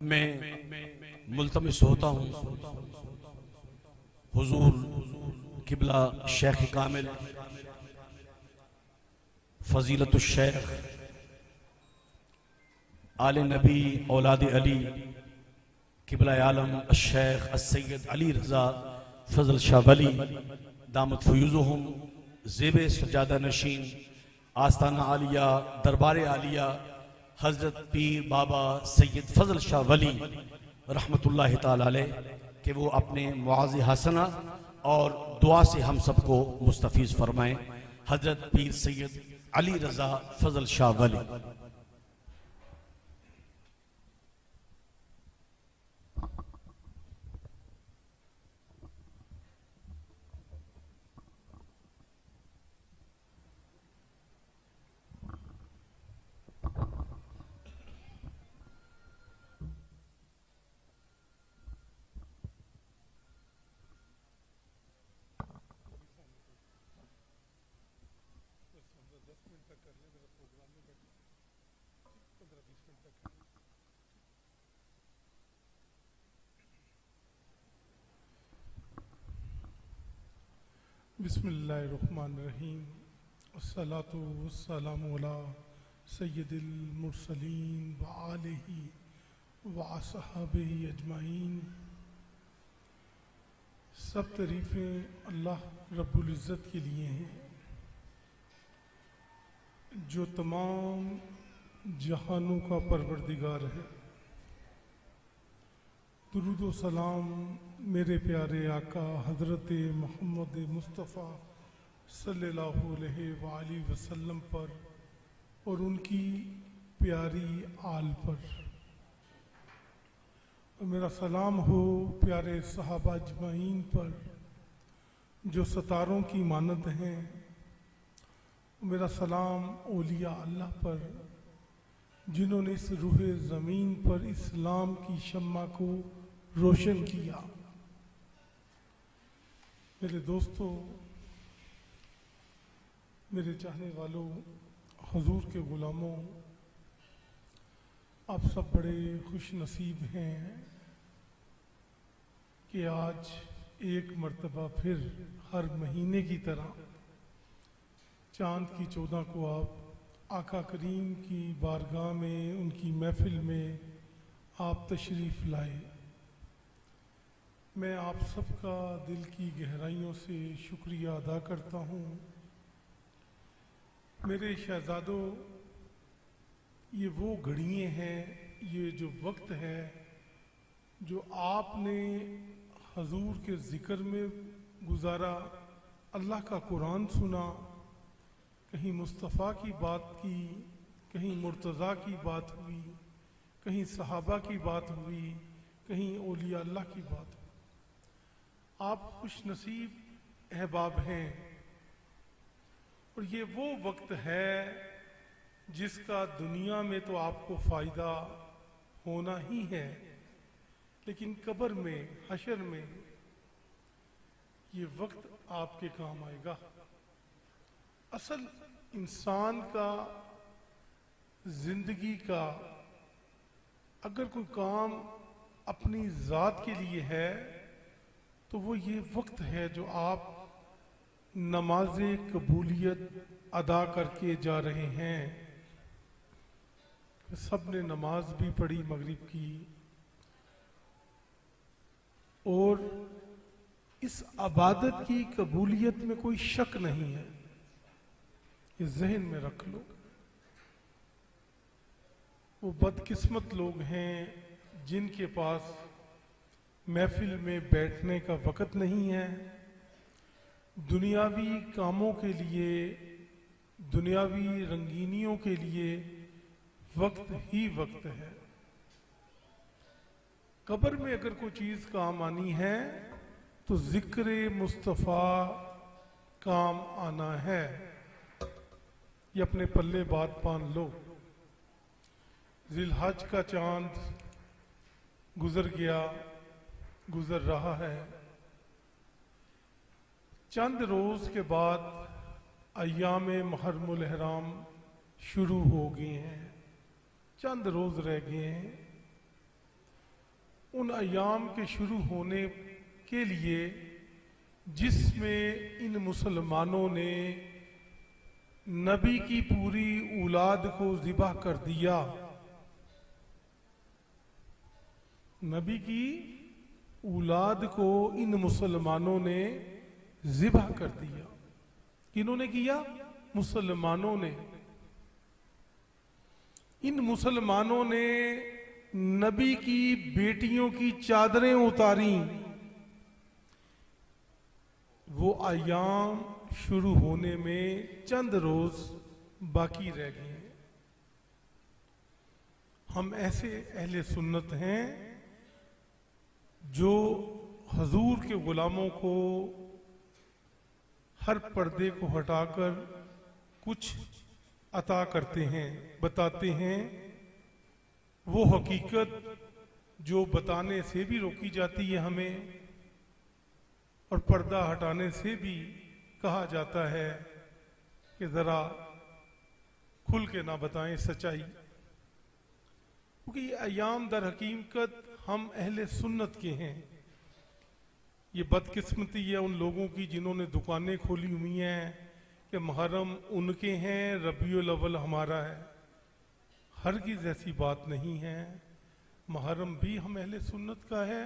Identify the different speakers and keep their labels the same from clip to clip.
Speaker 1: मैं मुल्तमिस होता हूँ हुजूर किबला शेख कामिल फजीलतुल शेख आले नबी औलाद अली किबला आलम शेख सैयद अली रजा फजल शाह वली दामत फयूज़ुहुम ज़ेब सजादा नशीन आस्ताना आलिया दरबार आलिया हजरत पीर बाबा सैयद फजल शाह वली रहमतुल्लाह ताला अलैह कि वो अपने मुआज़ हसना और दुआ से हम सबको मुस्तफ़ीज़ फरमाएं। हजरत पीर सैयद अली रजा फजल शाह वली।
Speaker 2: बिस्मिल्लाहिर्रहमानिर्रहीम अस्सलातु वस्सलामु अला सय्यदिल मुरसलीन व आलिही व असहाबिही अजमाइन। सब तारीफ़ें अल्लाह रब्बुल इज़्ज़त के लिए हैं जो तमाम जहानों का परवरदिगार है। दुरूद व सलाम मेरे प्यारे आका हज़रत मोहम्मद मुस्तफ़ा सल्लल्लाहु अलैहि वसल्लम पर और उनकी प्यारी आल पर, और मेरा सलाम हो प्यारे सहाबा अजमाइन पर जो सितारों की मानद हैं। मेरा सलाम औलिया अल्लाह पर जिन्होंने इस रूहे ज़मीन पर इस्लाम की शम्मा को रोशन किया। मेरे दोस्तों, मेरे चाहने वालों, हुजूर के ग़ुलामों, आप सब बड़े खुश नसीब हैं कि आज एक मर्तबा फिर हर महीने की तरह चाँद की 14 को आप आका करीम की बारगाह में उनकी महफिल में आप तशरीफ़ लाए। मैं आप सबका दिल की गहराइयों से शुक्रिया अदा करता हूँ। मेरे शहज़ादों, ये वो घड़ियाँ हैं, ये जो वक्त है जो आपने हजूर के ज़िक्र में गुजारा, अल्लाह का कुरान सुना, कहीं मुस्तफ़ा की बात की, कहीं मुर्तज़ा की बात हुई, कहीं सहाबा की बात हुई, कहीं औलिया अल्लाह की बात हुई। आप खुश नसीब अहबाब हैं और ये वो वक्त है जिसका दुनिया में तो आपको फ़ायदा होना ही है, लेकिन कब्र में, हशर में ये वक्त आपके काम आएगा। असल इंसान का ज़िंदगी का अगर कोई काम अपनी ज़ात के लिए है तो वो ये वक्त है जो आप नमाज कबूलियत अदा करके जा रहे हैं। सब ने नमाज भी पढ़ी मगरिब की, और इस इबादत की कबूलियत में कोई शक नहीं है, ये जहन में रख लो। वो बदकिस्मत लोग हैं जिनके पास महफिल में बैठने का वक़्त नहीं है, दुनियावी कामों के लिए, दुनियावी रंगीनियों के लिए वक्त ही वक्त है। कब्र में अगर कोई चीज़ काम आनी है तो ज़िक्र मुस्तफ़ा काम आना है। ये अपने पल्ले बात पान लो। ज़िलहज का चांद गुजर गया, गुजर रहा है। चंद रोज़ के बाद अय्याम मुहर्रमुल इहराम शुरू हो गए हैं, चंद रोज़ रह गए हैं। उन अयाम के शुरू होने के लिए जिसमें इन मुसलमानों ने नबी की पूरी औलाद को ज़िबा कर दिया। नबी की औलाद को इन मुसलमानों ने ज़िबा कर दिया। किन्होंने किया? मुसलमानों ने। इन मुसलमानों ने नबी की बेटियों की चादरें उतारी। वो अयाम शुरू होने में चंद रोज बाकी रह गए हैं। हम ऐसे अहले सुन्नत हैं जो हजूर के गुलामों को हर पर्दे को हटाकर कुछ अता करते हैं, बताते हैं। वो हकीकत जो बताने से भी रोकी जाती है हमें, और पर्दा हटाने से भी कहा जाता है कि जरा खुल के ना बताएं सच्चाई। क्योंकि ये अयाम दर हकीकत हम अहले सुन्नत के हैं। ये बदकिस्मती है उन लोगों की जिन्होंने दुकानें खोली हुई हैं कि मुहर्रम उनके हैं, रबीउल अव्वल हमारा है। हरगिज़ ऐसी बात नहीं है। मुहर्रम भी हम अहले सुन्नत का है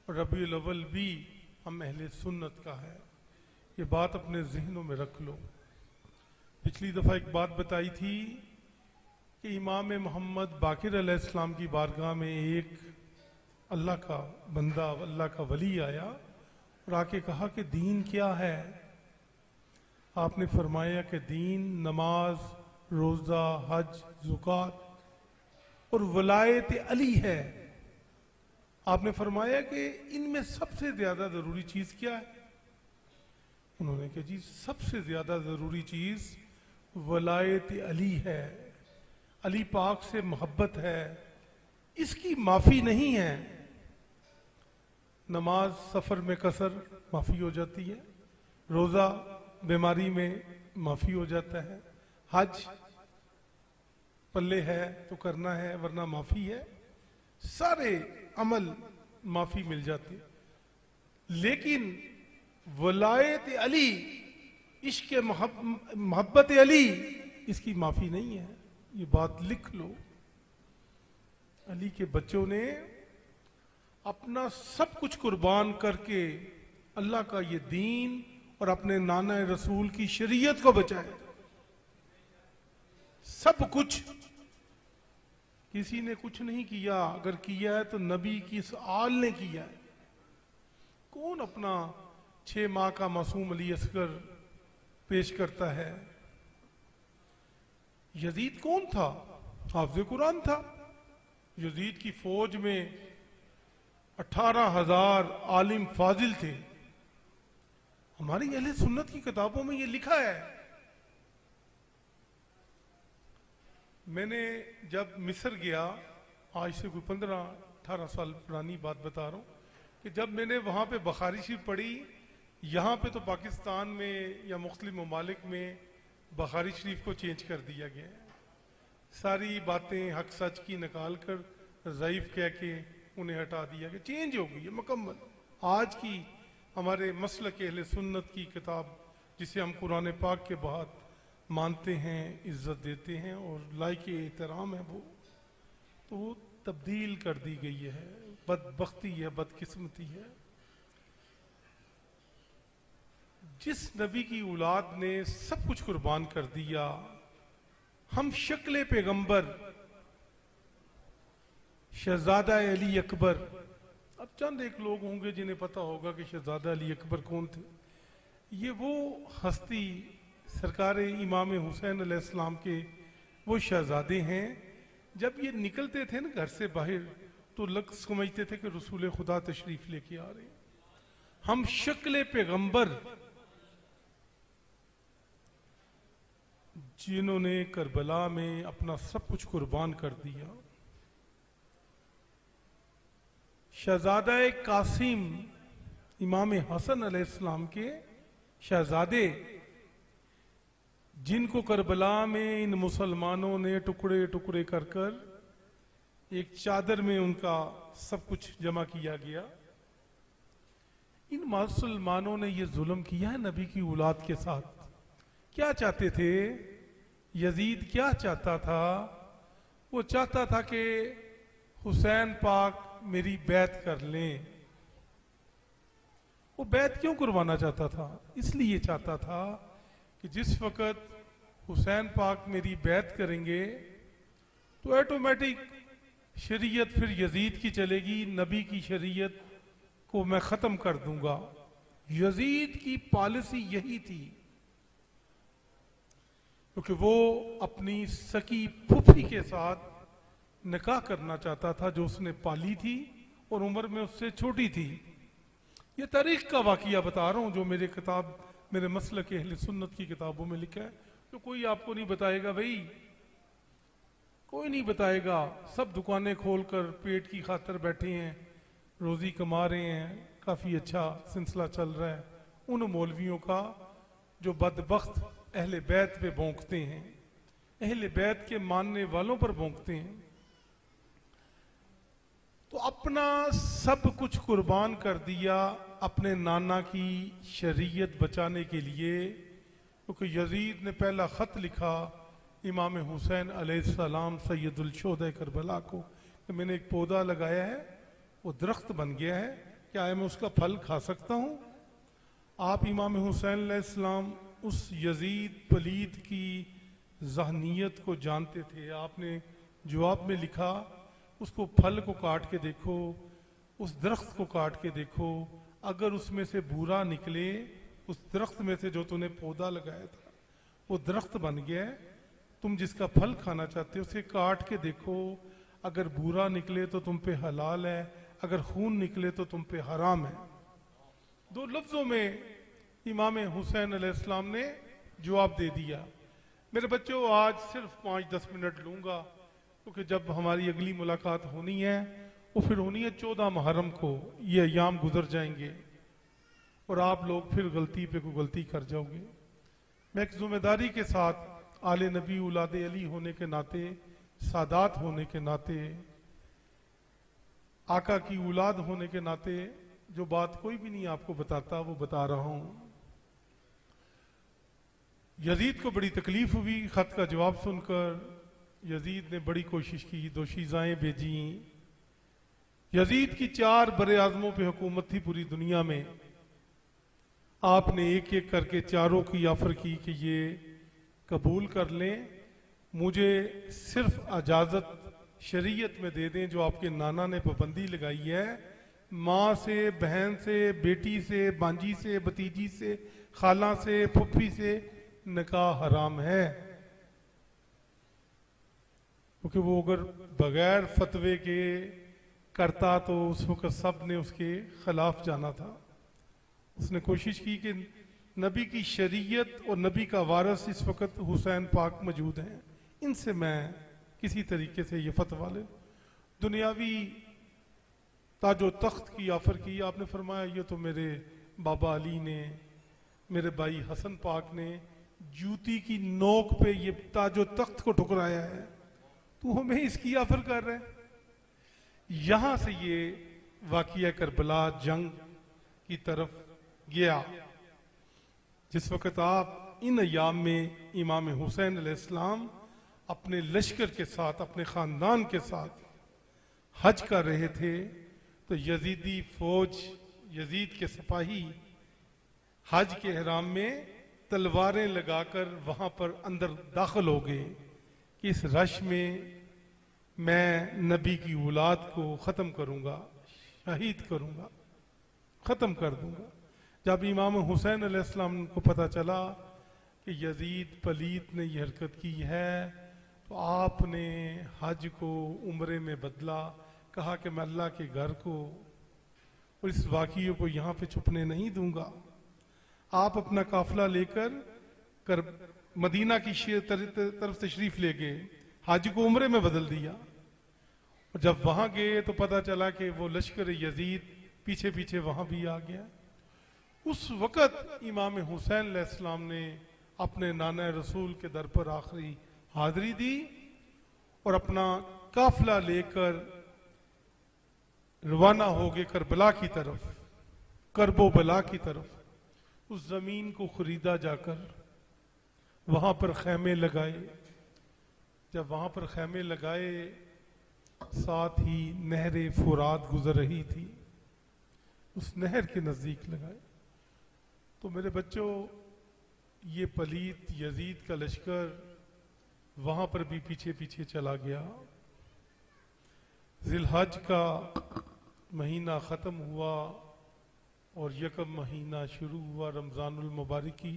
Speaker 2: और रबीउल अव्वल भी हम अहले सुन्नत का है। ये बात अपने जहनों में रख लो। पिछली दफ़ा एक बात बताई थी कि इमाम मोहम्मद बाकिर अलैहिस्सलाम की बारगाह में एक अल्लाह का बंदा, अल्लाह का वली आया और आके कहा कि दीन क्या है। आपने फरमाया कि दीन नमाज, रोज़ा, हज, ज़ुकात और वलायत अली है। आपने फरमाया कि इनमें सबसे ज्यादा जरूरी चीज क्या है? उन्होंने कहा जी सबसे ज्यादा जरूरी चीज वलायत अली है, अली पाक से मोहब्बत है, इसकी माफी नहीं है। नमाज सफर में कसर माफी हो जाती है, रोजा बीमारी में माफी हो जाता है, हज पल्ले है तो करना है वरना माफी है, सारे अमल माफी मिल जाती है। लेकिन वलायत अली, इश्क मोहब्बत अली, इसकी माफी नहीं है। ये बात लिख लो। अली के बच्चों ने अपना सब कुछ कुर्बान करके अल्लाह का ये दीन और अपने नाना रसूल की शरीयत को बचाया। सब कुछ। किसी ने कुछ नहीं किया, अगर किया है तो नबी की इस आल ने किया है। कौन अपना 6 माह का मासूम अली असगर पेश करता है? यजीद कौन था? हाफिज कुरान था। यजीद की फौज में 18,000 आलिम फाजिल थे। हमारी अहले सुन्नत की किताबों में ये लिखा है। मैंने जब मिस्र गया, आज से कोई 15-18 साल पुरानी बात बता रहा हूँ, कि जब मैंने वहाँ पे बुखारी शरीफ पढ़ी, यहाँ पे तो पाकिस्तान में या मुख्तलिफ ममालिक में बुखारी शरीफ को चेंज कर दिया गया है। सारी बातें हक सच की निकाल कर ज़ईफ कह के उन्हें हटा दिया गया, चेंज हो गई है मुकम्मल। आज की हमारे मसलक अहले सुन्नत की किताब, जिसे हम कुरान पाक के बाद मानते हैं, इज्जत देते हैं और लायक एहतराम है, वो तब्दील कर दी गई है। बदबख्ती है, बदकिस्मती है। जिस नबी की औलाद ने सब कुछ कुर्बान कर दिया, हम शक्ल पैगंबर शहजादा अली अकबर, अब चंद एक लोग होंगे जिन्हें पता होगा कि शहजादा अली अकबर कौन थे। ये वो हस्ती सरकार इमाम हुसैन अलैहिस्सलाम के वो शहजादे हैं। जब ये निकलते थे ना घर से बाहर, तो लोग समझते थे कि रसूल खुदा तशरीफ लेके आ रहे हैं। हम शक्ल पैगंबर, जिन्होंने करबला में अपना सब कुछ कुर्बान कर दिया। शहजादा कासिम, इमाम हसन अलैहिस्सलाम के शहजादे, जिनको करबला में इन मुसलमानों ने टुकड़े टुकड़े कर कर एक चादर में उनका सब कुछ जमा किया गया। इन मुसलमानों ने ये जुल्म किया है नबी की औलाद के साथ। क्या चाहते थे? यजीद क्या चाहता था? वो चाहता था कि हुसैन पाक मेरी बैत कर लें। वो बैत क्यों करवाना चाहता था? इसलिए चाहता था कि जिस वक्त हुसैन पाक मेरी बैत करेंगे तो ऑटोमेटिक शरीयत फिर यजीद की चलेगी, नबी की शरीयत को मैं खत्म कर दूंगा। यजीद की पॉलिसी यही थी, क्योंकि वो अपनी सकी फुफी के साथ निकाह करना चाहता था जो उसने पाली थी और उम्र में उससे छोटी थी। ये तारीख का वाकिया बता रहा हूं जो मेरे मसलक अहले सुन्नत की किताबों में लिखा है, तो कोई आपको नहीं बताएगा भाई, कोई नहीं बताएगा। सब दुकानें खोलकर पेट की खातिर बैठे हैं, रोजी कमा रहे हैं, काफी अच्छा सिलसिला चल रहा है उन मौलवियों का जो बदबख्त अहले बैत पे भौंकते हैं, अहले बैत के मानने वालों पर भौंकते हैं। तो अपना सब कुछ कुर्बान कर दिया अपने नाना की शरीयत बचाने के लिए, क्योंकि यजीद ने पहला खत लिखा इमाम हुसैन अलैहिस्सलाम सैयदुल शुहदा करबला को कि मैंने एक पौधा लगाया है, वो दरख्त बन गया है, क्या मैं उसका फल खा सकता हूँ? आप इमाम हुसैन अलैहिस्सलाम उस यजीद पलीद की ज़हनियत को जानते थे। आपने जवाब में लिखा उसको फल को काट के देखो, उस दरख्त को काट के देखो, अगर उसमें से बुरा निकले, उस दरख्त में से जो तूने पौधा लगाया था वो दरख्त बन गया है, तुम जिसका फल खाना चाहते हो उसे काट के देखो, अगर बुरा निकले तो तुम पे हलाल है, अगर खून निकले तो तुम पे हराम है। दो लफ्जों में इमाम हुसैन अलैहिस्सलाम ने जवाब दे दिया। मेरे बच्चों, आज सिर्फ 5-10 मिनट लूंगा, क्योंकि जब हमारी अगली मुलाकात होनी है वो फिर होनी है 14 मुहर्रम को। ये अयाम गुजर जाएंगे और आप लोग फिर गलती पे कोई गलती कर जाओगे। मैं एक जिम्मेदारी के साथ आले नबी औलादे अली होने के नाते, सादात होने के नाते, आका की औलाद होने के नाते जो बात कोई भी नहीं आपको बताता वो बता रहा हूं। यजीद को बड़ी तकलीफ हुई खत का जवाब सुनकर। यजीद ने बड़ी कोशिश की, दोशीज़ाएं भेजी। यजीद की 4 बड़े आज़मों पे हुकूमत थी पूरी दुनिया में। आपने एक एक करके चारों की ऑफर की कि ये कबूल कर लें, मुझे सिर्फ इजाजत शरीयत में दे दें जो आपके नाना ने पाबंदी लगाई है, माँ से, बहन से, बेटी से, बांजी से, भतीजी से, खाला से, फुफ्फी से निकाह हराम है। क्योंकि वो अगर बगैर फतवे के करता तो उस वक्त सब ने उसके खिलाफ जाना था। उसने कोशिश की कि नबी की शरीयत और नबी का वारिस इस वक्त हुसैन पाक मौजूद हैं, इनसे मैं किसी तरीके से ये फतवा ले। दुनियावी ताजो तख्त की ऑफर की। आपने फरमाया ये तो मेरे बाबा अली ने, मेरे भाई हसन पाक ने जूती की नोक पे ये ताजो तख्त को ठुकराया है, तू हमें इसकी ऑफर कर रहा है। यहां से ये वाकिया करबला जंग की तरफ गया। जिस वक्त आप इन अयाम में इमाम हुसैन अलैहिस्सलाम अपने लश्कर के साथ, अपने खानदान के साथ हज कर रहे थे, तो यजीदी फौज, यजीद के सिपाही हज के एहराम में तलवारें लगाकर वहां पर अंदर दाखिल हो गए कि इस रश में मैं नबी की औलाद को खत्म करूंगा, शहीद करूंगा, खत्म कर दूंगा। जब इमाम हुसैन अलैहिस्सलाम को पता चला कि यजीद पलीत ने यह हरकत की है, तो आपने हज को उम्रे में बदला। कहा कि मैं अल्लाह के घर को और इस वाक़िए को यहाँ पे छुपने नहीं दूंगा। आप अपना काफिला लेकर मदीना की तरफ तशरीफ ले गए, हाजी को उम्रे में बदल दिया। और जब वहां गए तो पता चला कि वो लश्कर यजीद पीछे पीछे वहां भी आ गया। उस वक़्त इमाम हुसैन अलैहिस्सलाम ने अपने नाना रसूल के दर पर आखिरी हाजिरी दी और अपना काफिला लेकर रवाना हो गए करबला की तरफ, करबो बला की तरफ। उस जमीन को खरीदा जाकर वहां पर खैमे लगाए। जब वहां पर खैमे लगाए, साथ ही नहर फुरात गुजर रही थी, उस नहर के नजदीक लगाए। तो मेरे बच्चों, ये पलीत यजीद का लश्कर वहां पर भी पीछे पीछे चला गया। जिलहज का महीना खत्म हुआ और यकम महीना शुरू हुआ रमजानुल मुबारकी।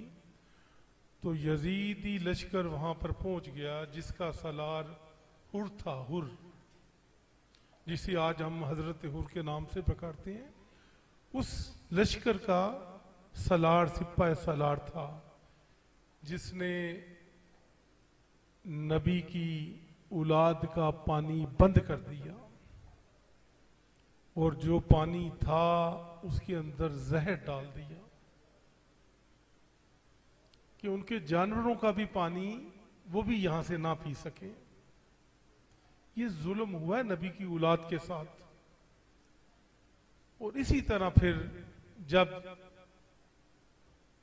Speaker 2: तो यजीदी लश्कर वहां पर पहुंच गया, जिसका सलार हुर था, हुर, जिसे आज हम हजरत हुर के नाम से पुकारते हैं। उस लश्कर का सलार सिपाही सलार था, जिसने नबी की औलाद का पानी बंद कर दिया और जो पानी था उसके अंदर जहर डाल दिया कि उनके जानवरों का भी पानी वो भी यहां से ना पी सके। ये जुल्म हुआ है नबी की औलाद के साथ। और इसी तरह फिर जब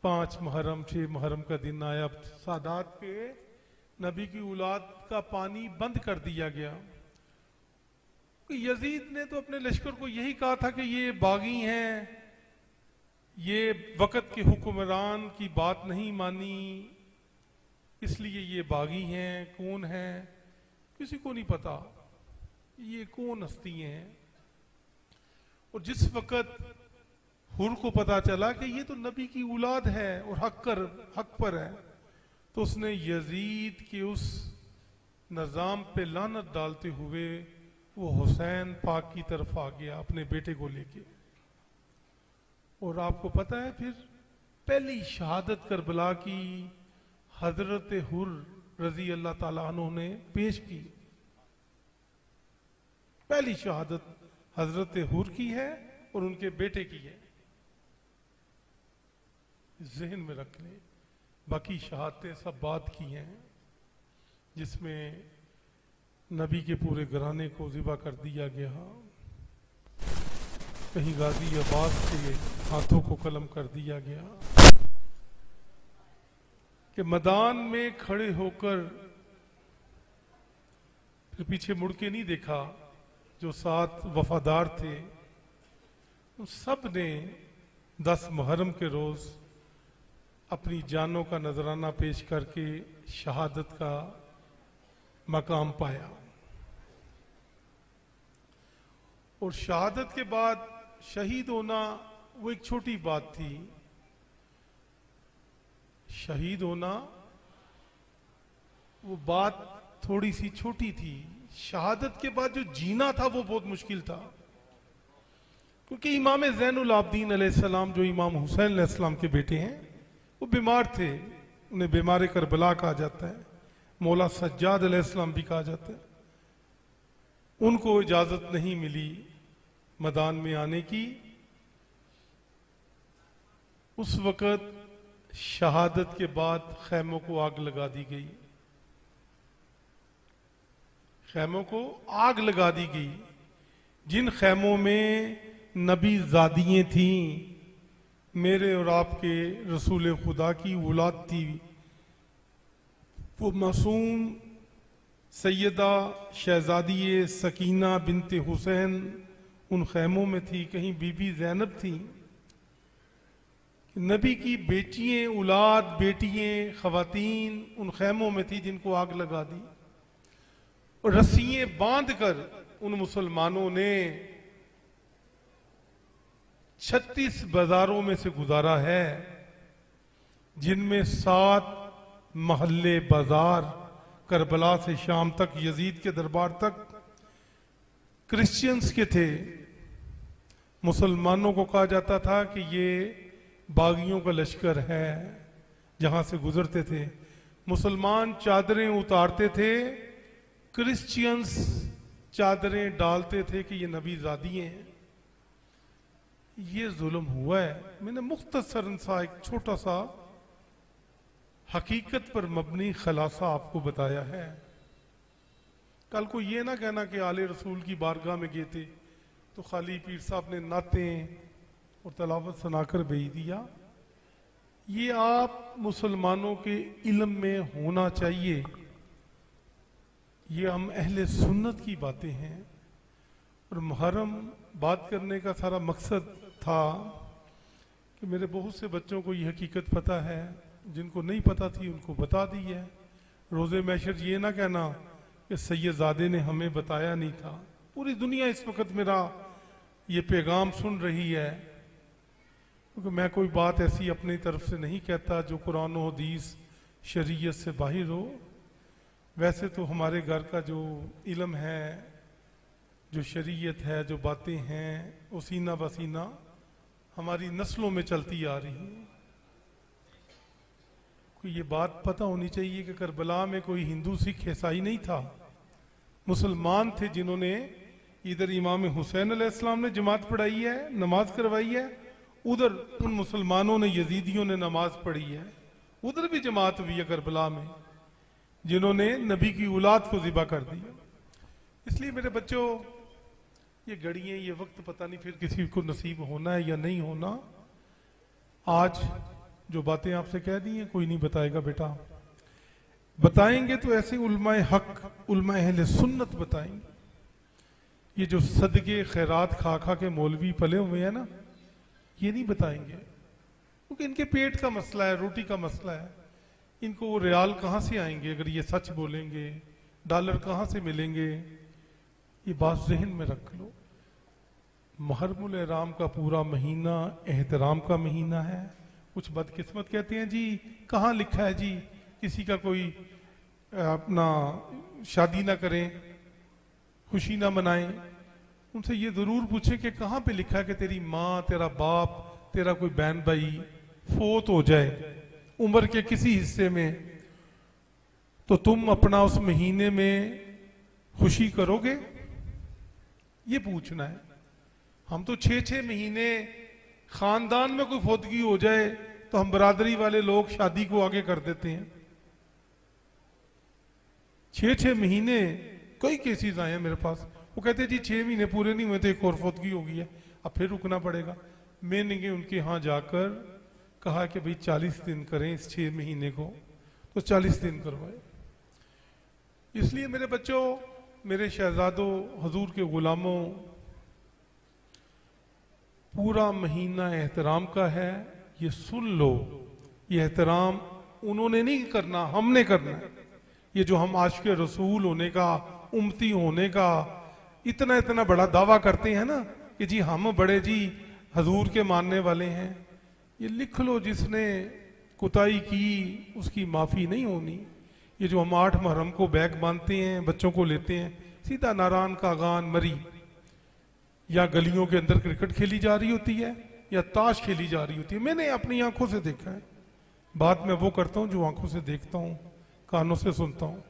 Speaker 2: 5 मुहर्रम 6 मुहर्रम का दिन आया, सादात पे नबी की औलाद का पानी बंद कर दिया गया। यजीद ने तो अपने लश्कर को यही कहा था कि ये बागी हैं, ये वक़्त के हुक्मरान की बात नहीं मानी, इसलिए ये बागी हैं। कौन है किसी को नहीं पता, ये कौन हस्ती हैं। और जिस वक़्त हुर को पता चला कि ये तो नबी की औलाद है और हक पर है, तो उसने यजीद के उस निज़ाम पे लानत डालते हुए वो हुसैन पाक की तरफ आ गया अपने बेटे को लेके। और आपको पता है फिर पहली शहादत करबला की हजरत हुर रजी अल्लाह ताला अन्हु ने पेश की। पहली शहादत हजरत हुर की है और उनके बेटे की है, जहन में रख लें। बाकी शहादतें सब बात की हैं, जिसमें नबी के पूरे घराने को ज़िबा कर दिया गया, कहीं गाजी अब्बास के हाथों को कलम कर दिया गया कि मैदान में खड़े होकर फिर पीछे मुड़ के नहीं देखा। जो 7 वफादार थे उन सब ने 10 मुहर्रम के रोज अपनी जानों का नजराना पेश करके शहादत का मकाम पाया। और शहादत के बाद शहीद होना वो एक छोटी बात थी। शहीद होना वो बात थोड़ी सी छोटी थी। शहादत के बाद जो जीना था वो बहुत मुश्किल था, क्योंकि इमाम ज़ैनुल आबदीन अलैहिस्सलाम, जो इमाम हुसैन अलैहिस्सलाम के बेटे हैं, वो बीमार थे। उन्हें बीमार करबला कहा जाता है, मौला सज्जाद अलैहिस्सलाम भी कहा जाता है। उनको इजाजत नहीं मिली मैदान में आने की। उस वक़्त शहादत के बाद खैमों को आग लगा दी गई, खैमों को आग लगा दी गई। जिन खैमों में नबी ज़ादियाँ थीं, मेरे और आपके रसूल खुदा की औलाद थी, वो मासूम सैयदा शहजादी सकीना बिनते हुसैन उन खैमों में थी। कहीं बीबी ज़ैनब थी। नबी की बेटियां, औलाद, बेटियां, खवातीन उन खैमों में थी जिनको आग लगा दी। और रस्सियां बांधकर उन मुसलमानों ने 36 बाजारों में से गुजारा है, जिनमें 7 महल्ले बाजार करबला से शाम तक, यजीद के दरबार तक क्रिश्चियंस के थे। मुसलमानों को कहा जाता था कि ये बागियों का लश्कर है, जहां से गुजरते थे। मुसलमान चादरें उतारते थे, क्रिश्चियंस चादरें डालते थे कि ये नबी ज़ादिये हैं। ये जुल्म हुआ है। मैंने मुख्तसरन सा एक छोटा सा हकीकत पर मबनी खलासा आपको बताया है कल को ये ना कहना कि आले रसूल की बारगाह में गए थे तो खाली पीर साहब ने नातें और तलावत सुनाकर भेज दिया। ये आप मुसलमानों के इल्म में होना चाहिए। ये हम अहले सुन्नत की बातें हैं। और मुहर्रम बात करने का सारा मकसद था कि मेरे बहुत से बच्चों को ये हकीकत पता है, जिनको नहीं पता थी उनको बता दी है। रोज़े महशर ये ना कहना कि सैयदजादे ने हमें बताया नहीं था। पूरी दुनिया इस वक्त मेरा ये पैगाम सुन रही है, क्योंकि मैं कोई बात ऐसी अपनी तरफ से नहीं कहता जो कुरान और हदीस शरीयत से बाहर हो। वैसे तो हमारे घर का जो इल्म है, जो शरीयत है, जो बातें हैं, वो सीना बसीना हमारी नस्लों में चलती आ रही है। कोई ये बात पता होनी चाहिए कि करबला में कोई हिंदू सिख ईसाई नहीं था, मुसलमान थे जिन्होंने इधर इमाम हुसैन अलैहिस्सलाम ने जमात पढ़ाई है, नमाज करवाई है, उधर उन मुसलमानों ने यजीदियों ने नमाज पढ़ी है, उधर भी जमात हुई है करबला में, जिन्होंने नबी की औलाद को ज़िबा कर दिया। इसलिए मेरे बच्चों, ये घड़ियां, ये वक्त पता नहीं फिर किसी को नसीब होना है या नहीं होना। आज जो बातें आपसे कह दी हैं कोई नहीं बताएगा बेटा, बताएंगे तो ऐसे उलमाए हक, उलमाए अहले सुन्नत बताएंगे। ये जो सदके खैरात खा खा के मौलवी पले हुए हैं ना, ये नहीं बताएंगे, क्योंकि इनके पेट का मसला है, रोटी का मसला है। इनको वो रियाल कहाँ से आएंगे अगर ये सच बोलेंगे, डॉलर कहाँ से मिलेंगे। ये बात जहन में रख लो। मुहर्रमुल इहराम का पूरा महीना एहतराम का महीना है। कुछ बदकिस्मत कहते हैं जी कहाँ लिखा है जी किसी का कोई अपना शादी ना करें, खुशी ना मनाएं। उनसे ये जरूर पूछे कि कहाँ पे लिखा है कि तेरी माँ, तेरा बाप, तेरा कोई बहन भाई फोत हो जाए उम्र के किसी हिस्से में, तो तुम अपना उस महीने में खुशी करोगे? ये पूछना है। हम तो 6-6 महीने खानदान में कोई फौतगी हो जाए तो हम बरादरी वाले लोग शादी को आगे कर देते हैं। 6-6 महीने कई केसेस आए हैं मेरे पास। वो कहते हैं जी 6 महीने पूरे नहीं हुए तो एक और फौतगी हो गई है, अब फिर रुकना पड़ेगा। मैंने उनके यहाँ जाकर कहा कि भाई 40 दिन करें इस 6 महीने को, तो 40 दिन करवाए। इसलिए मेरे बच्चों, मेरे शहजादों, हजूर के गुलामों, पूरा महीना एहतराम का है। ये सुन लो, ये एहतराम उन्होंने नहीं करना, हमने करना है। ये जो हम आशिक रसूल होने का, उम्मती होने का इतना इतना बड़ा दावा करते हैं ना कि जी हम बड़े जी हजूर के मानने वाले हैं, ये लिख लो, जिसने कुताई की उसकी माफी नहीं होनी। ये जो हम 8 मुहर्रम को बैग बांधते हैं, बच्चों को लेते हैं, सीधा नारायण का गान मरी, या गलियों के अंदर क्रिकेट खेली जा रही होती है या ताश खेली जा रही होती है। मैंने अपनी आंखों से देखा है। बात मैं वो करता हूँ जो आंखों से देखता हूँ, कानों से सुनता हूँ।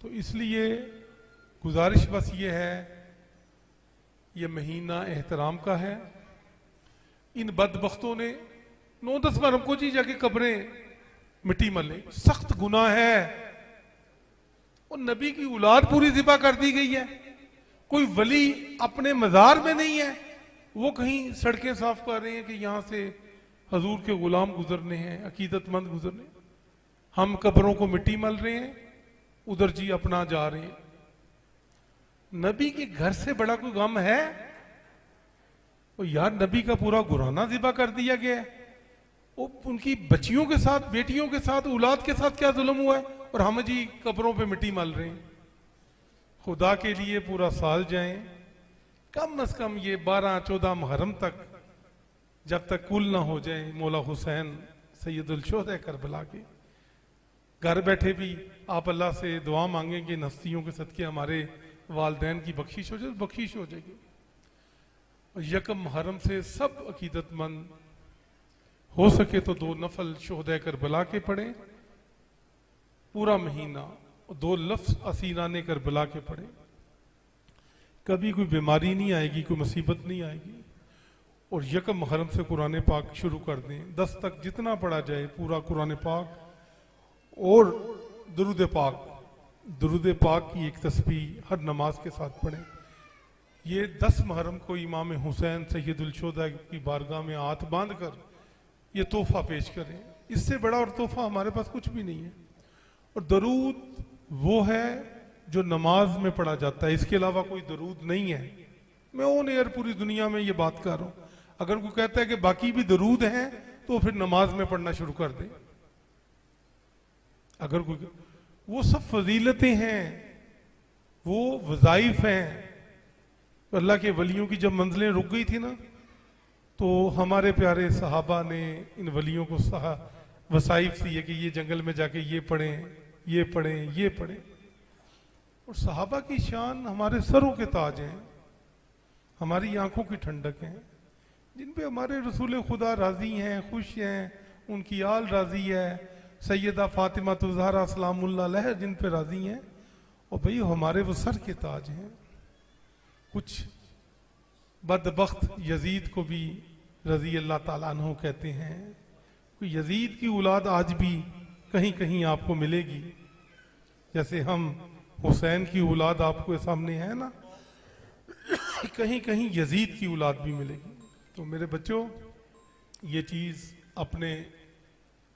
Speaker 2: तो इसलिए गुजारिश बस ये है, ये महीना एहतराम का है। इन बदबख्तों ने 9-10 मुहर्रम को जी जाके कब्रें मिट्टी मले, सख्त गुनाह है। और नबी की औलाद पूरी ज़िबा कर दी गई है। कोई वली अपने मज़ार में नहीं है, वो कहीं सड़कें साफ कर रहे हैं कि यहां से हजूर के गुलाम गुजरने हैं, अकीदतमंद गुजरने। हम कब्रों को मिट्टी मल रहे हैं, उधर जी अपना जा रहे हैं। नबी के घर से बड़ा कोई गम है? और यार नबी का पूरा गुराना ज़िबा कर दिया गया है। वो उनकी बच्चियों के साथ, बेटियों के साथ, औलाद के साथ क्या जुल्म हुआ है, और हम जी कब्रों पे मिट्टी मल रहे हैं। खुदा के लिए पूरा साल जाएं, कम से कम ये 12-14 मुहर्रम तक, जब तक कुल ना हो जाए मौला हुसैन सैयदुल शुहदा करबला के। घर बैठे भी आप अल्लाह से दुआ मांगें कि हस्तियों के सदके हमारे वालदैन की बख्शिश हो जाए, बख्शिश हो जाएगी। और यकम मुहर्रम से सब अकीदतमंद हो सके तो 2 नफल शुहदा करबला के पढ़े पूरा महीना, और 2 लफ्ज असीराने करबला के पढ़े। कभी कोई बीमारी नहीं आएगी, कोई मुसीबत नहीं आएगी। और यकम मुहर्रम से कुरान पाक शुरू कर दें, 10 तक जितना पढ़ा जाए पूरा कुरान पाक और दुरूद पाक, दुरूद पाक की एक तस्बीह हर नमाज के साथ पढ़ें। ये 10 मुहर्रम को इमाम हुसैन सैयदुल शुहदा की बारगाह में हाथ बांध कर ये तोहफा पेश करें। इससे बड़ा और तोहफा हमारे पास कुछ भी नहीं है। और दरूद वो है जो नमाज में पढ़ा जाता है, इसके अलावा कोई दरूद नहीं है। मैं ऑन एयर पूरी दुनिया में ये बात कर रहा हूं। अगर कोई कहता है कि बाकी भी दरूद हैं तो फिर नमाज में पढ़ना शुरू कर दे। अगर कोई, वो सब फजीलतें हैं, वो वज़ाइफ हैं। तो अल्लाह के वलियों की जब मंजिलें रुक गई थी ना, तो हमारे प्यारे सहाबा ने इन वलियों को वसाइफ दी है कि ये जंगल में जाके ये पढ़ें, ये पढ़ें, ये पढ़ें। और सहाबा की शान हमारे सरों के ताज हैं, हमारी आंखों की ठंडक हैं, जिन पे हमारे रसूल खुदा राजी हैं, खुश हैं, उनकी आल राजी है, सैयदा फातिमा ज़हरा सलामुल्लाह अलैहा जिन पे राजी हैं। और भाई हमारे वो सर के ताज हैं। कुछ बदबख्त यजीद को भी रजी अल्लाह ताला अन्हु कहते हैं। कोई यजीद की औलाद आज भी कहीं कहीं आपको मिलेगी, जैसे हम हुसैन की औलाद आपको सामने है ना, कहीं कहीं यजीद की औलाद भी मिलेगी। तो मेरे बच्चों, ये चीज अपने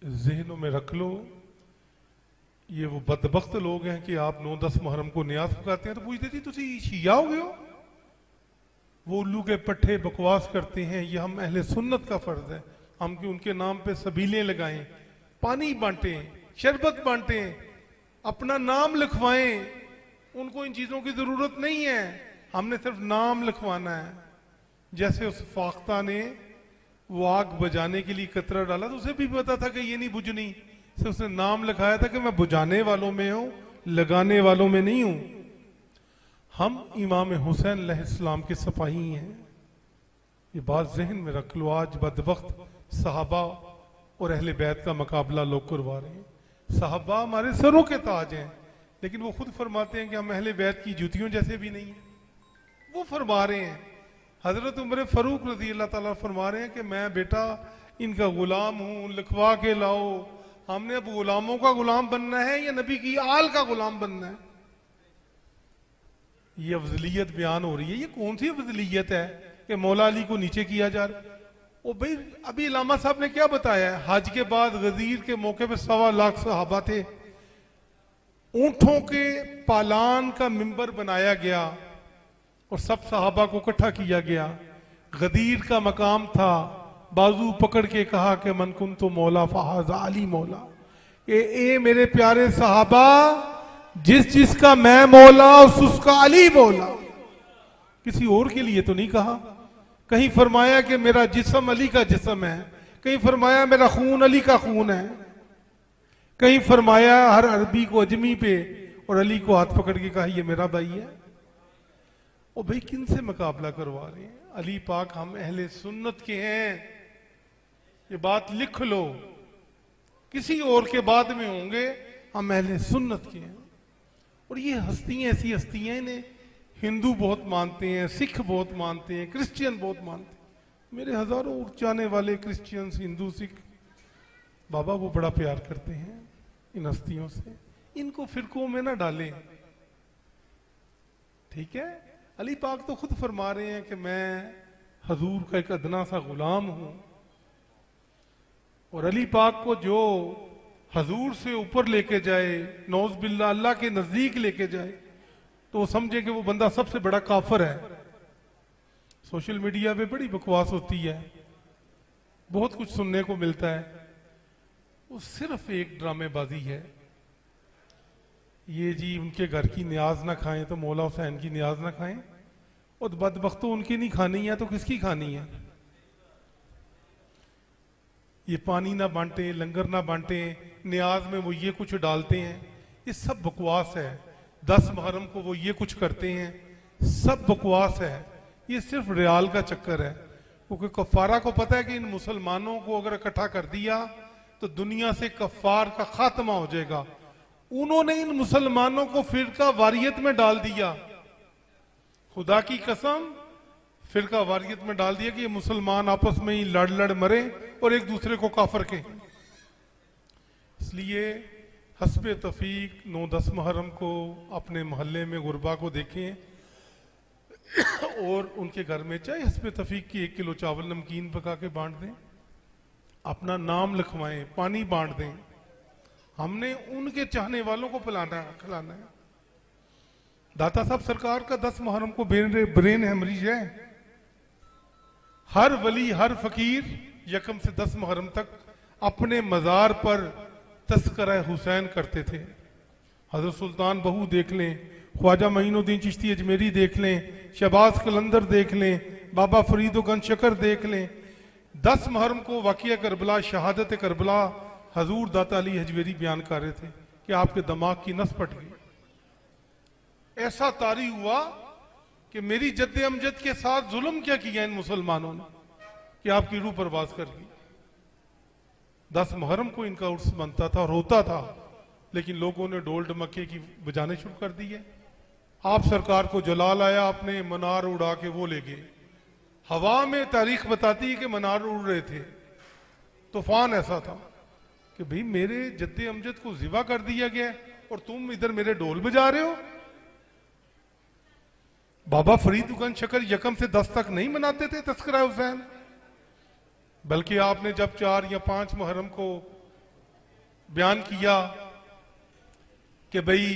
Speaker 2: जहनों में रख लो। ये वो बदबख्त लोग हैं कि आप 9-10 मुहर्रम को न्याज पकाते हैं तो पूछते थी तुसी शिया हो गए हो। वो उल्लू के पट्टे बकवास करते हैं। ये हम अहले सुन्नत का फर्ज है, हम कि उनके नाम पे सबीलें लगाएं, पानी बांटें, शरबत बांटें, अपना नाम लिखवाएं। उनको इन चीजों की जरूरत नहीं है, हमने सिर्फ नाम लिखवाना है। जैसे उस फाख्ता ने वो आग बुझाने के लिए कतरा डाला तो उसे भी पता था कि ये नहीं बुझनी, सिर्फ उसने नाम लिखाया था कि मैं बुझाने वालों में हूं, लगाने वालों में नहीं हूं। हम इमाम हुसैन अलैहिस्सलाम के सिपाही हैं, ये बात जहन में रख लो। आज बदबख्त सहाबा और अहले बैत का मुकाबला लोग करवा रहे हैं। सहाबा हमारे सरों के ताज हैं, लेकिन वो खुद फरमाते हैं कि हम अहले बैत की जूतियों जैसे भी नहीं है। वो फरमा रहे हैं, हजरत उमर फरूक रजी अल्लाह ताला फरमा रहे हैं कि मैं बेटा इनका गुलाम हूं, लिखवा के लाओ। हमने अब गुलामों का गुलाम बनना है या नबी की आल का गुलाम बनना है? ये अफजलियत बयान हो रही है। ये कौन सी अफजलियत है कि मौला अली को नीचे किया जा रहा है? ओ भाई, अभी इलामा साहब ने क्या बताया है, हज के बाद गजीर के मौके पे 1.25 लाख सहाबा थे, ऊंटों के पालान का मिंबर बनाया गया और सब सहाबा को इकट्ठा किया गया। गदीर का मकाम था, बाजू पकड़ के कहा कि मन कुन तो मौला फहाजा अली मौला। ए मेरे प्यारे सहाबा, जिस जिसका मैं मौला उसका अली मौला, किसी और के लिए तो नहीं कहा। कहीं फरमाया कि मेरा जिस्म अली का जिस्म है, कहीं फरमाया मेरा खून अली का खून है, कहीं फरमाया हर अरबी को अजमी पे और अली को हाथ पकड़ के कहा ये मेरा भाई है। ओ भाई, किन से मुकाबला करवा रहे हैं? अली पाक हम अहले सुन्नत के हैं, ये बात लिख लो। किसी और के बाद में होंगे, हम अहले सुन्नत के हैं। और ये हस्तियां ऐसी हस्तियां, इन्हें हिंदू बहुत मानते हैं, सिख बहुत मानते हैं, क्रिश्चियन बहुत मानते हैं। मेरे हजारों उठ जाने वाले क्रिश्चियंस, हिंदू, सिख बाबा वो बड़ा प्यार करते हैं इन हस्तियों से। इनको फिरकों में ना डालें, ठीक है? अली पाक तो खुद फरमा रहे हैं कि मैं हजूर का एक अदना सा गुलाम हूं। और अली पाक को जो हजूर से ऊपर लेके जाए, नौज बिल्ला अल्लाह के नजदीक लेके जाए, तो वो समझे कि वो बंदा सबसे बड़ा काफर है। सोशल मीडिया पे बड़ी बकवास होती है, बहुत कुछ सुनने को मिलता है, वो सिर्फ एक ड्रामेबाजी है। ये जी उनके घर की न्याज ना खाएं तो मौला हुसैन की न्याज ना खाएं, और बदबख्तों उनकी नहीं खानी है तो किसकी खानी है? ये पानी ना बांटे, लंगर ना बांटे, न्याज में वो ये कुछ डालते हैं, ये सब बकवास है। 10 मुहर्रम को वो ये कुछ करते हैं, सब बकवास है। ये सिर्फ रियाल का चक्कर है, क्योंकि कफारा को पता है कि इन मुसलमानों को अगर इकट्ठा कर दिया तो दुनिया से कफार का खात्मा हो जाएगा। उन्होंने इन मुसलमानों को फिरका वारियत में डाल दिया, खुदा की कसम, फिरका वारियत में डाल दिया कि ये मुसलमान आपस में ही लड़ लड़ मरे और एक दूसरे को काफर कहें। इसलिए हस्बे तफीक 9-10 मुहर्रम को अपने मोहल्ले में गुरबा को देखें और उनके घर में चाहे हस्बे तफीक की 1 किलो चावल नमकीन पका के बांट दें, अपना नाम लिखवाएं, पानी बांट दें। हमने उनके चाहने वालों को खिलाना है। दाता साहब सरकार का 10 मुहर्रम को ब्रेन हेमरेज है। हर वली हर फकीर 1 से 10 मुहर्रम तक अपने मज़ार पर तस्करा हुसैन करते थे। हजरत सुल्तान बहू देख लें, ख्वाजा मईनुद्दीन चिश्ती अजमेरी देख लें, शहबाज कलंदर देख लें, बाबा फरीदुगंज शकर देख लें। 10 मुहर्रम को वाक़िया करबला, शहादत करबला हजूर दाता अली हजवेरी बयान कर रहे थे कि आपके दिमाग की नस पट गई। ऐसा तारी हुआ कि मेरी जद्दे अमजद के साथ जुल्म क्या किया इन मुसलमानों ने कि आपकी रूह परवाज कर गई। 10 मुहर्रम को इनका उर्स बनता था और होता था, लेकिन लोगों ने ढोल ढमक्के की बजाने शुरू कर दी है। आप सरकार को जलाल आया, आपने मनार उड़ा के वो ले गए। हवा में तारीख बताती है कि मनार उड़ रहे थे। तूफान ऐसा था कि भाई मेरे जद्दे अमजद को जिबा कर दिया गया और तुम इधर मेरे ढोल बजा रहे हो। बाबा फरीदुगंज शकर 1 से 10 तक नहीं मनाते थे तस्करा हुसैन, बल्कि आपने जब 4 या 5 मुहर्रम को बयान किया कि भाई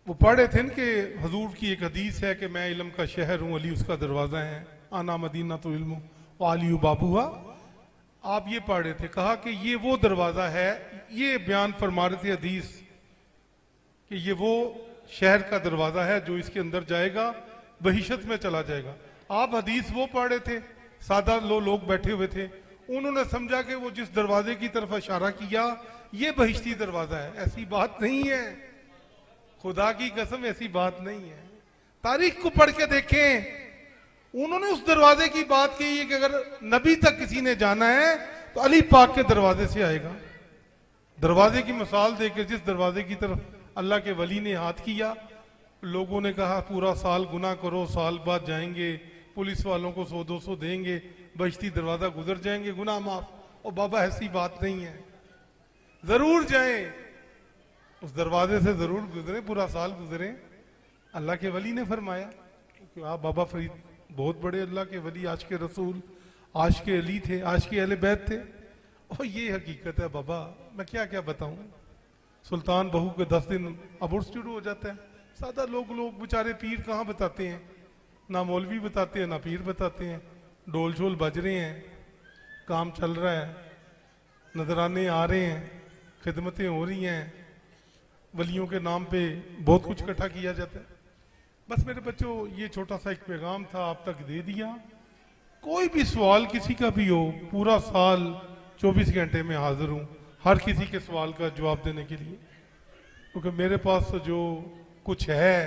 Speaker 2: वो पढ़े थे कि हजूर की एक हदीस है कि मैं इल्म का शहर हूं, अली उसका दरवाजा है, आना मदीना तो इल्म वाली बाबूआ। आप ये पढ़ रहे थे, कहा कि ये वो दरवाजा है, ये बयान फरमा रहे थे हदीस कि ये वो शहर का दरवाजा है जो इसके अंदर जाएगा बहिशत में चला जाएगा। आप हदीस वो पढ़ रहे थे, सादा लोग बैठे हुए थे, उन्होंने समझा कि वो जिस दरवाजे की तरफ इशारा किया ये बहिश्ती दरवाजा है। ऐसी बात नहीं है, खुदा की कसम ऐसी बात नहीं है। तारीख को पढ़ के देखें, उन्होंने उस दरवाजे की बात की है कि अगर नबी तक किसी ने जाना है तो अली पाक के दरवाजे से आएगा। दरवाजे की मिसाल देकर जिस दरवाजे की तरफ अल्लाह के वली ने हाथ किया, लोगों ने कहा पूरा साल गुनाह करो, साल बाद जाएंगे, पुलिस वालों को 100-200 देंगे, बहिश्ती दरवाजा गुजर जाएंगे, गुनाह माफ। और बाबा ऐसी बात नहीं है, जरूर जाएं उस दरवाजे से, जरूर गुजरे, पूरा साल गुजरे। अल्लाह के वली ने फरमाया कि आप बाबा फरीद बहुत बड़े अल्लाह के वली, आज के रसूल, आज के अली थे, आज के अहले बैत थे। और ये हकीकत है बाबा, मैं क्या क्या बताऊं। सुल्तान बहू के 10 दिन अब उर्स शुरू हो जाता है। सादा लोग बेचारे पीर कहाँ बताते हैं, ना मौलवी बताते हैं ना पीर बताते हैं। ढोल शोल बज रहे हैं, काम चल रहा है, नजराने आ रहे हैं, खिदमतें हो रही हैं, वलियों के नाम पे बहुत कुछ इकट्ठा किया जाता है। बस मेरे बच्चों, ये छोटा सा एक पैगाम था, आप तक दे दिया। कोई भी सवाल किसी का भी हो, पूरा साल 24 घंटे में हाजिर हूं हर किसी के सवाल का जवाब देने के लिए, क्योंकि मेरे पास जो कुछ है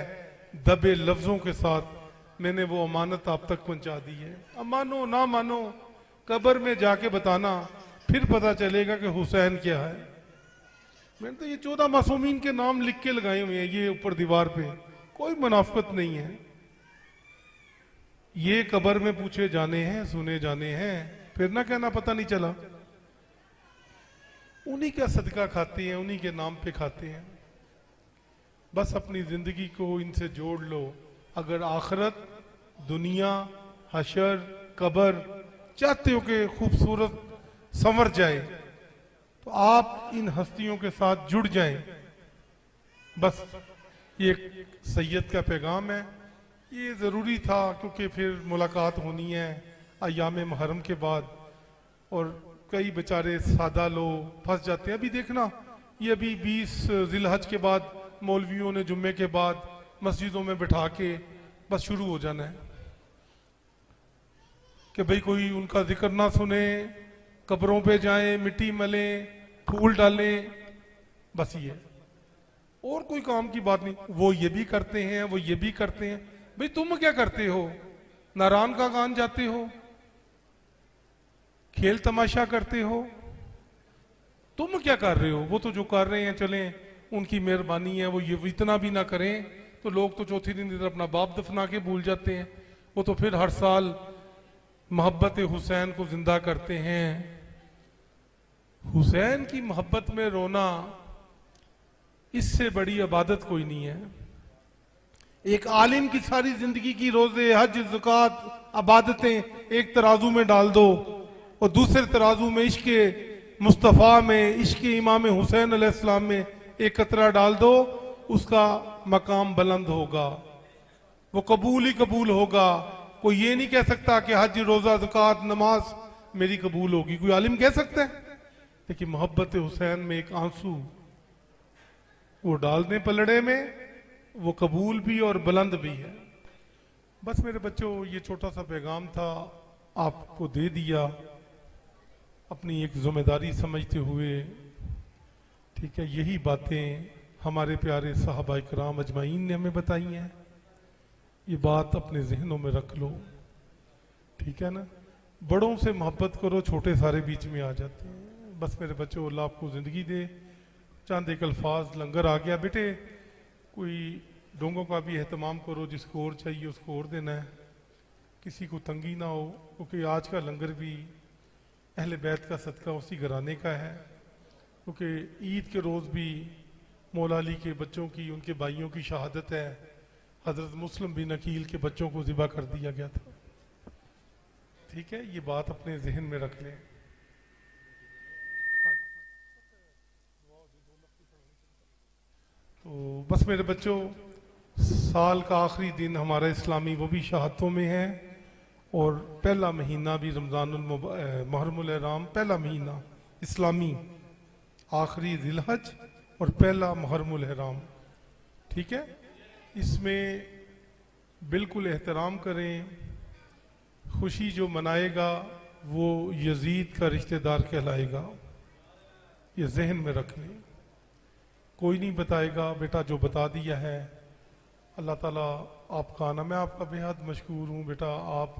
Speaker 2: दबे लफ्जों के साथ मैंने वो अमानत आप तक पहुंचा दी है। अब मानो ना मानो, कब्र में जाके बताना, फिर पता चलेगा कि हुसैन क्या है। मैंने तो ये 14 मासूमीन के नाम लिख के लगाए हुए हैं ये ऊपर दीवार पे, कोई मुनाफिकत नहीं है। ये कब्र में पूछे जाने हैं, सुने जाने हैं, फिर ना कहना पता नहीं चला। उन्हीं का सदका खाते हैं, उन्हीं के नाम पे खाते हैं। बस अपनी जिंदगी को इनसे जोड़ लो। अगर आखिरत, दुनिया, हशर, कब्र चाहते हो कि खूबसूरत संवर जाए तो आप इन हस्तियों के साथ जुड़ जाएं। बस ये एक सैयद का पैगाम है, ये ज़रूरी था क्योंकि फिर मुलाकात होनी है अय्याम मुहर्रम के बाद, और कई बेचारे सादा लोग फंस जाते हैं। अभी देखना, ये अभी 20 जिलहज के बाद मौलवियों ने जुम्मे के बाद मस्जिदों में बिठा के बस शुरू हो जाना है कि भाई कोई उनका जिक्र ना सुने, कब्रों पे जाएं, मिट्टी मलें, फूल डालें, बस ये, और कोई काम की बात नहीं। वो ये भी करते हैं, वो ये भी करते हैं। भाई तुम क्या करते हो? नारायण का गान जाते हो, खेल तमाशा करते हो, तुम क्या कर रहे हो? वो तो जो कर रहे हैं चलें, उनकी मेहरबानी है। वो ये इतना भी ना करें तो लोग तो चौथे दिन इधर अपना बाप दफना के भूल जाते हैं। वो तो फिर हर साल मोहब्बत हुसैन को जिंदा करते हैं। हुसैन की मोहब्बत में रोना, इससे बड़ी इबादत कोई नहीं है। एक आलिम की सारी जिंदगी की रोजे, हज, ज़कात, इबादतें एक तराजू में डाल दो और दूसरे तराजू में इश्क मुस्तफ़ा में, इश्क इमाम हुसैन अलैहिस्सलाम में एक कतरा डाल दो, उसका मकाम बुलंद होगा, वो कबूल ही कबूल होगा। कोई ये नहीं कह सकता कि हज, रोजा, ज़कात, नमाज मेरी कबूल होगी। कोई आलिम कह सकता है? लेकिन मोहब्बत हुसैन में एक आंसू वो डाल दें पलड़े में, वो कबूल भी और बुलंद भी है। बस मेरे बच्चों, ये छोटा सा पैगाम था, आपको दे दिया अपनी एक जिम्मेदारी समझते हुए। ठीक है, यही बातें हमारे प्यारे साहबा इकराम अजमाइन ने हमें बताई हैं। ये बात अपने जहनों में रख लो, ठीक है ना। बड़ों से मोहब्बत करो, छोटे सारे बीच में आ जाते हैं। बस मेरे बच्चों, अल्लाह आपको ज़िंदगी दे। चंद एक अल्फाज, लंगर आ गया बेटे, कोई डोंगों का भी एहतमाम करो, जिसको और चाहिए उसको और देना है, किसी को तंगी ना हो, क्योंकि आज का लंगर भी अहले बैत का सदका उसी घराने का है। क्योंकि ईद के रोज़ भी मौला अली के बच्चों की, उनके भाइयों की शहादत है। हज़रत मुस्लिम बिन अकील के बच्चों को ज़िबा कर दिया गया था। ठीक है, ये बात अपने जहन में रख लें। तो बस मेरे बच्चों, साल का आखिरी दिन हमारा इस्लामी वो भी शहादतों में है, और पहला महीना भी रमज़ानुल मुहर्रमुल इहराम, पहला महीना इस्लामी, आखिरी ज़िलहज और पहला मुहर्रमुल इहराम। ठीक है, इसमें बिल्कुल एहतराम करें। खुशी जो मनाएगा वो यजीद का रिश्तेदार कहलाएगा, ये जहन में रख लें। कोई नहीं बताएगा, बेटा जो बता दिया है अल्लाह ताला आपका आना। मैं आपका बेहद मशकूर हूँ बेटा। आप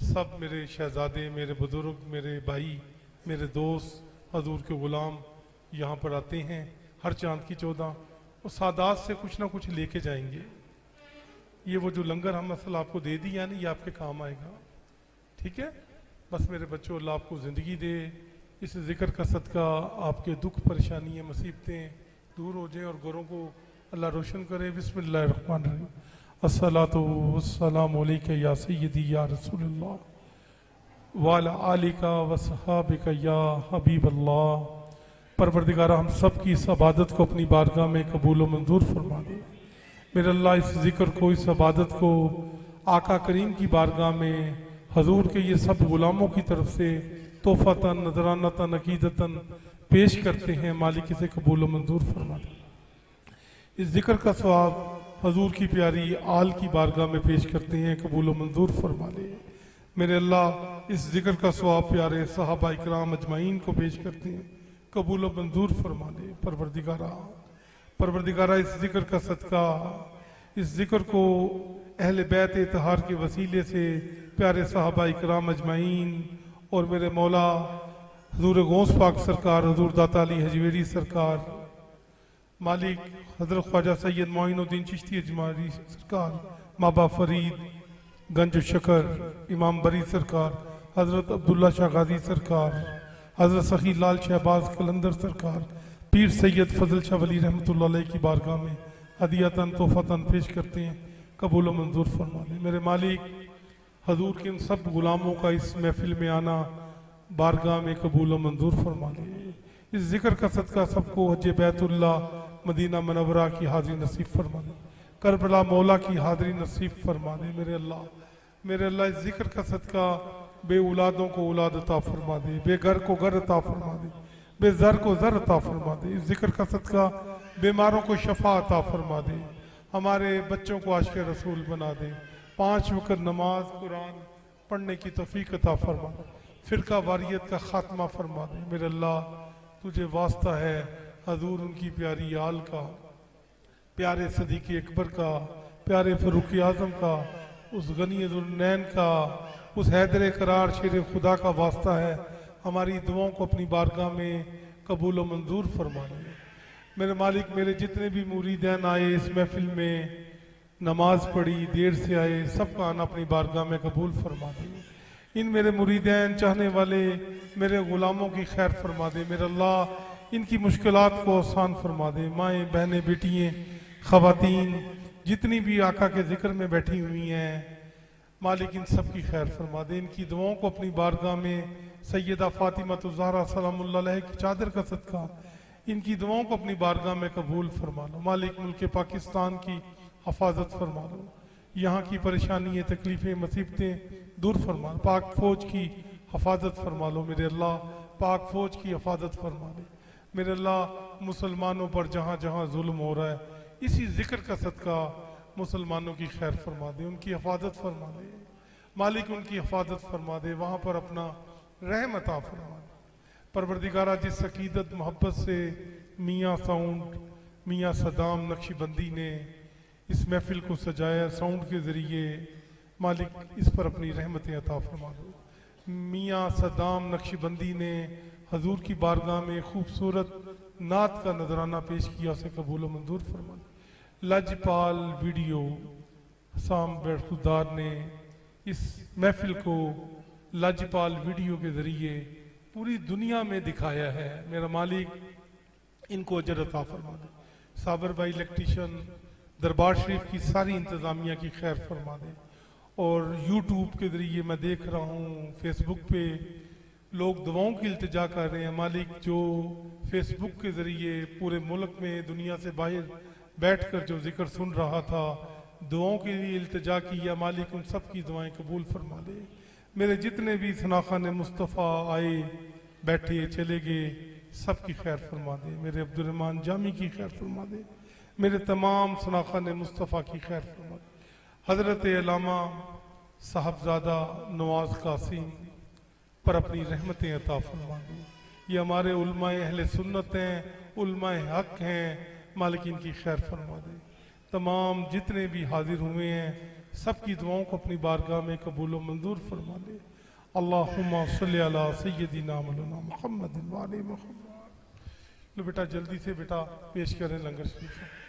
Speaker 2: सब मेरे शहजादे, मेरे बुजुर्ग, मेरे भाई, मेरे दोस्त, हजूर के ग़ुलाम यहाँ पर आते हैं हर चांद की 14, और सादात से कुछ ना कुछ लेके जाएंगे। ये वो जो लंगर हम असल आपको दे दिया ना, ये आपके काम आएगा। ठीक है, बस मेरे बच्चों, अल्लाह आपको ज़िंदगी दे। इस जिक्र का सदका आपके दुख, परेशानियाँ, मुसीबतें दूर हो जाए और घरों को अल्लाह रोशन करे। बिस्मिल्लाहिर्रहमानिर्रहीम। अस्सलातु वस्सलामु अलैका या सय्यदी या रसूलल्लाह व अला आलिका व सहाबिका या हबीबल्लाह। परवरदिगारा, हम सब की इस इबादत को अपनी बारगाह में कबूल व मंजूर फरमा दे। मेरे अल्लाह, इस जिक्र को, इस इबादत को आका करीम की बारगाह में हजूर के ये सब गुलामों की तरफ से तोहफतन, नजरानतन, अकीदतन पेश करते हैं। मालिक इसे कबूल व मंजूर फरमा दे। इस जिक्र का सवाब हजूर की प्यारी आल की बारगाह में पेश करते हैं, कबूल व मंजूर फरमा दे। मेरे अल्लाह, इस जिक्र का सवाब प्यारे साहबा इकराम अजमाइन को पेश करते हैं, कबूल व मंजूर फरमा दे। परवरदिगारा, इस जिक्र का सदका, इस जिक्र को अहले बैत इत्तहार के वसीले से प्यारे साहबा इकराम अजमाइन और मेरे मौला हजूर गौस पाक सरकार, हजूर दाता अली हजवेरी सरकार, मालिक हजरत ख्वाजा सैयद मोइनुद्दीन चिश्ती अजमारी सरकार, माबा फरीद गंज शकर इमाम बरी सरकार, हजरत अब्दुल्ला शाह गाजी सरकार, हजरत सखी लाल शहबाज कलंदर सरकार, पीर सैयद फजल शाह वली रहमतुल्लाह अलैह की बारगाह में हदियतन तोहफतन पेश करते हैं, कबूल व मंजूर फरमा दे। मेरे मालिक, हजूर के इन सब गुलामों का इस महफिल में आना बारगाह में कबूल व मंजूर फरमा दे। इस जिक्र का सदका सबको हज बैतुल्ला मदीना मनवरा की हाजिरी नसीब फरमा दे, करबला मौला की हाजिरी नसीब फरमा दे। मेरे अल्लाह, इस जिक्र का सदका बे औलादों को औलाद अता फरमा दे, बेघर को घर अता फरमा दे, बेज़र को ज़र अता फरमा दे। इस जिक्र का सदका बीमारों को शफा अता फरमा दे, हमारे बच्चों को आशिक़ रसूल बना दे, 5 वक़्त नमाज कुरान पढ़ने की तौफीक अता फरमा दे, फ़िरका वारियत का खात्मा फरमा दे। मेरे अल्लाह, तुझे वास्ता है हजूर उनकी प्यारी आल का, प्यारे सदीक़ अकबर का, प्यारे फ़ारूक़ आज़म का, उस गनी ज़ुल्नैन का, उस हैदर करार शेर खुदा का वास्ता है। हमारी दुआओं को अपनी बारगाह में कबूल व मंजूर फरमा ले। मेरे मालिक, मेरे जितने भी मुरीदैन आए इस महफिल में, नमाज पढ़ी, देर से आए, सबका आना अपनी बारगाह में कबूल फरमा दे। इन मेरे मुरीदैन चाहने वाले मेरे ग़ुलामों की खैर फरमा दे। मेरे अल्लाह इनकी मुश्किलात को आसान फरमा दे। माएँ, बहनें, बेटियाँ, ख़वातीन जितनी भी आका के ज़िक्र में बैठी हुई हैं, मालिक इन सब की खैर फरमा दे। इनकी दुआओं को अपनी बारगाह में सैयदा फ़ातिमा ज़हरा सलामुल्लाह अलैहा की चादर का सदका इनकी दुआओं को अपनी बारगाह में कबूल फरमा लो। मालिक मुल्क पाकिस्तान की हफाजत फरमा लो, यहाँ की परेशानियाँ, तकलीफ़ें, मुसीबतें दूर फरमा लो। पाक फ़ौज की हफाजत फरमा लो मेरे अल्लाह, पाक फ़ौज की हफाजत फरमा ले मेरे अल्लाह। मुसलमानों पर जहाँ जहाँ जुल्म हो रहा है, इसी ज़िक्र का सदका मुसलमानों की खैर फरमा दे, उनकी हफाजत फरमा दे। मालिक उनकी हफाजत फरमा दे, वहाँ पर अपना रहम अता फरमा दे। परवरदिगारा, जिस अकीदत मोहब्बत से मियाँ साउंड, मियाँ सदाम नक्शबंदी ने इस महफिल को सजाया साउंड के ज़रिए, मालिक इस पर अपनी रहमतें अता फरमा दो। मियाँ सदाम नक्शबंदी ने हजूर की बारगाह में खूबसूरत नात का नजराना पेश किया, उसे कबूल व मंजूर फरमा दो। लजपाल वीडियो हसाम बैठुदार ने इस महफिल को लजपाल वीडियो के ज़रिए पूरी दुनिया में दिखाया है। मेरा मालिक इनको अजर अता फरमा दे। साबर भाई इलेक्ट्रीशियन, दरबार शरीफ की सारी इंतज़ामिया की खैर फरमा दे। और यूट्यूब के ज़रिए मैं देख रहा हूँ, फेसबुक पे लोग दुआओं की इल्तिजा कर रहे हैं। मालिक, जो फेसबुक के ज़रिए पूरे मुल्क में दुनिया से बाहर बैठकर जो जिक्र सुन रहा था, दुआओं के लिए इल्तिजा किया, मालिक उन सब की दुआएं कबूल फरमा दे। मेरे जितने भी सनाखान मुस्तफ़ा आए, बैठे, चले गए, सब की खैर फरमा दे। मेरे अब्दुर्रहमान जामी की खैर फरमा दे। मेरे तमाम सनाखान मुस्तफ़ा की खैर फरमा दे। हज़रत अल्लामा साहबजादा नवाज़ कासिम पर अपनी रहमतें अता फरमा दे। ये हमारे उलमाए अहले सुन्नत हैं, उलमाए हक हैं, मालिक इनकी खैर फरमा दे। तमाम जितने भी हाजिर हुए हैं, सब की दुआओं को अपनी बारगाह में कबूल व मंजूर फरमा दे। अल्लाहुम्मा सल्ली अला सय्यदिना मौलाना मुहम्मद व आले मुहम्मद। लो बेटा, जल्दी से बेटा पेश करें लंगर शरीफ।